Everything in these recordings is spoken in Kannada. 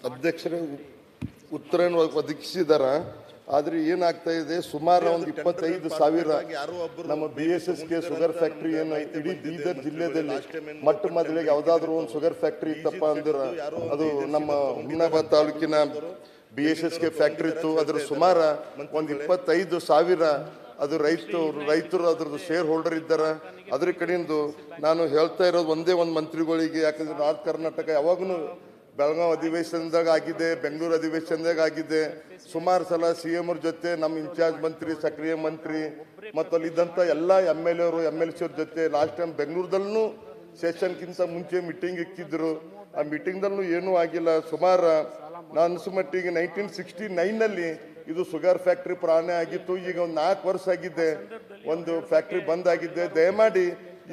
ಅಧ್ಯಕ್ಷರೇ ಉತ್ತರವನ್ನು ಒದಗಿಸಿದಾರ. ಆದ್ರೆ ಏನಾಗ್ತಾ ಇದೆ, ಸುಮಾರು ಒಂದು 25,000 ನಮ್ಮ BSSK ಶುಗರ್ ಫ್ಯಾಕ್ಟರಿ ಏನು ಇಡೀ ಬೀದರ್ ಜಿಲ್ಲೆಯಲ್ಲಿ ಮೊಟ್ಟ ಮೊದಲಿಗೆ ಯಾವ್ದಾದ್ರು ಒಂದು ಶುಗರ್ ಫ್ಯಾಕ್ಟರಿ ಇತ್ತಪ್ಪ ಅಂದ್ರೆ ಅದು ನಮ್ಮ ಹುಮ್ನಾಬಾದ್ ತಾಲೂಕಿನ BSSK ಫ್ಯಾಕ್ಟರಿ ಇತ್ತು. ಅದ್ರ ಸುಮಾರು ಒಂದು 25,000 ಅದು ರೈತರು ಅದ್ರದ್ದು ಶೇರ್ ಹೋಲ್ಡರ್ ಇದ್ದಾರ. ಅದ್ರ ಕಡೆಯಿಂದ ನಾನು ಹೇಳ್ತಾ ಇರೋದು ಒಂದೇ ಒಂದು ಮಂತ್ರಿಗಳಿಗೆ, ಯಾಕಂದ್ರೆ ನಾರ್ತ್ ಕರ್ನಾಟಕ ಯಾವಾಗೂ ಬೆಳಗಾವಿ ಅಧಿವೇಶನದಾಗ ಆಗಿದೆ, ಬೆಂಗಳೂರು ಅಧಿವೇಶನದಾಗ ಆಗಿದೆ. ಸುಮಾರು ಸಲ CM ಅವ್ರ ಜೊತೆ ನಮ್ಮ ಇನ್ಚಾರ್ಜ್ ಮಂತ್ರಿ, ಸಕ್ರಿಯ ಮಂತ್ರಿ ಮತ್ತು ಅಲ್ಲಿದ್ದಂಥ ಎಲ್ಲ MLA MLC ಅವ್ರ ಜೊತೆ ಲಾಸ್ಟ್ ಟೈಮ್ ಬೆಂಗಳೂರದಲ್ಲೂ ಸೆಷನ್ಗಿಂತ ಮುಂಚೆ ಮೀಟಿಂಗ್ ಇಕ್ಕಿದ್ರು. ಆ ಮೀಟಿಂಗ್ದಲ್ಲೂ ಏನೂ ಆಗಿಲ್ಲ. ಸುಮಾರು ನಾನು ಅನ್ಸುಮಟ್ಟಿಗೆ 1969ನಲ್ಲಿ ಇದು ಶುಗರ್ ಫ್ಯಾಕ್ಟ್ರಿ ಪ್ರಾರಂಭ ಆಗಿತ್ತು. ಈಗ ಒಂದು 4 ವರ್ಷ ಆಗಿದೆ ಒಂದು ಫ್ಯಾಕ್ಟ್ರಿ ಬಂದ್ ಆಗಿದೆ. ದಯಮಾಡಿ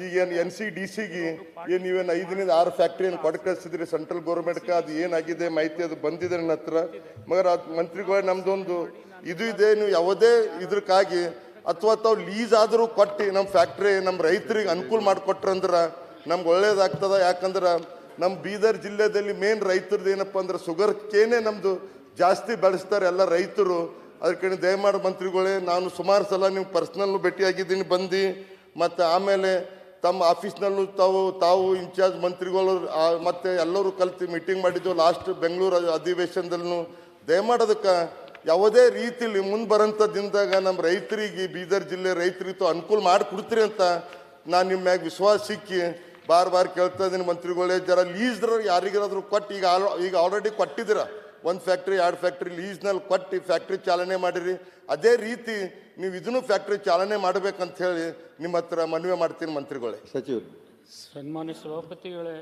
ಈಗ ಏನು NCDCಗೆ ಏನು ನೀವೇನು 5ರಿಂದ 6 ಫ್ಯಾಕ್ಟ್ರಿ ಏನು ಕೊಟ್ಟು ಕಳಿಸಿದ್ರಿ ಸೆಂಟ್ರಲ್ ಗೌರ್ಮೆಂಟ್ಗೆ, ಅದು ಏನಾಗಿದೆ ಮಾಹಿತಿ ಅದು ಬಂದಿದೆ ನನ್ನ ಹತ್ರ. ಮಗರ ಮಂತ್ರಿಗಳು ನಮ್ದೊಂದು ಇದು ಇದೆ, ನೀವು ಯಾವುದೇ ಇದಕ್ಕಾಗಿ ಅಥವಾ ತಾವು ಲೀಸ್ ಆದರೂ ಕೊಟ್ಟು ನಮ್ಮ ಫ್ಯಾಕ್ಟ್ರಿ ನಮ್ಮ ರೈತರಿಗೆ ಅನುಕೂಲ ಮಾಡಿಕೊಟ್ರಂದ್ರೆ ನಮ್ಗೆ ಒಳ್ಳೇದಾಗ್ತದ. ಯಾಕಂದ್ರೆ ನಮ್ಮ ಬೀದರ್ ಜಿಲ್ಲೆಯಲ್ಲಿ ಮೇನ್ ರೈತರದ್ದು ಏನಪ್ಪ ಅಂದ್ರೆ ಶುಗರ್ ಕೇನೆ ನಮ್ಮದು ಜಾಸ್ತಿ ಬೆಳೆಸ್ತಾರೆ ಎಲ್ಲ ರೈತರು. ಅದಕ್ಕೆ ದಯಮಾಡಿ ಮಂತ್ರಿಗಳೇ, ನಾನು ಸುಮಾರು ಸಲ ನೀವು ಪರ್ಸ್ನಲ್ಲು ಭೇಟಿಯಾಗಿದ್ದೀನಿ ಬಂದು, ಮತ್ತು ಆಮೇಲೆ ತಮ್ಮ ಆಫೀಸ್ನಲ್ಲೂ ತಾವು ಇನ್ಚಾರ್ಜ್ ಮಂತ್ರಿಗಳು ಮತ್ತು ಎಲ್ಲರೂ ಕಲ್ತು ಮೀಟಿಂಗ್ ಮಾಡಿದ್ದು ಲಾಸ್ಟ್ ಬೆಂಗಳೂರು ಅಧಿವೇಶನದಲ್ಲೂ. ದಯಮಾಡೋದಕ್ಕೆ ಯಾವುದೇ ರೀತಿಯಲ್ಲಿ ಮುಂದೆ ಬರೋಂಥ ದಿನದಾಗ ನಮ್ಮ ರೈತರಿಗೆ, ಬೀದರ್ ಜಿಲ್ಲೆ ರೈತರಿಗೂ ಅನುಕೂಲ ಮಾಡಿಕೊಡ್ತೀರಿ ಅಂತ ನಾನು ನಿಮ್ಮ ಮ್ಯಾಗ ವಿಶ್ವಾಸ ಸಿಕ್ಕಿ ಬಾರ್ ಕೇಳ್ತಾ ಇದ್ದೀನಿ ಮಂತ್ರಿಗಳೇ. ಜರ ಲೀಸ್ದ್ರ ಯಾರಿಗಾದ್ರೂ ಕೊಟ್ಟು ಈಗ ಆಲ್ರೆಡಿ ಕೊಟ್ಟಿದ್ದೀರ 1 ಫ್ಯಾಕ್ಟ್ರಿ 2 ಫ್ಯಾಕ್ಟ್ರಿ ಲೀಸ್ನಲ್ಲಿ ಕೊಟ್ಟು ಫ್ಯಾಕ್ಟ್ರಿ ಚಾಲನೆ ಮಾಡಿರಿ. ಅದೇ ರೀತಿ ನೀವು ಇದನ್ನು ಫ್ಯಾಕ್ಟ್ರಿ ಚಾಲನೆ ಮಾಡಬೇಕಂತ ಹೇಳಿ ನಿಮ್ಮ ಹತ್ರ ಮನವಿ ಮಾಡ್ತೀನಿ ಮಂತ್ರಿಗಳೇ. ಸಚಿವರು. ಸನ್ಮಾನ್ಯ ಸಭಾಪತಿಗಳೇ,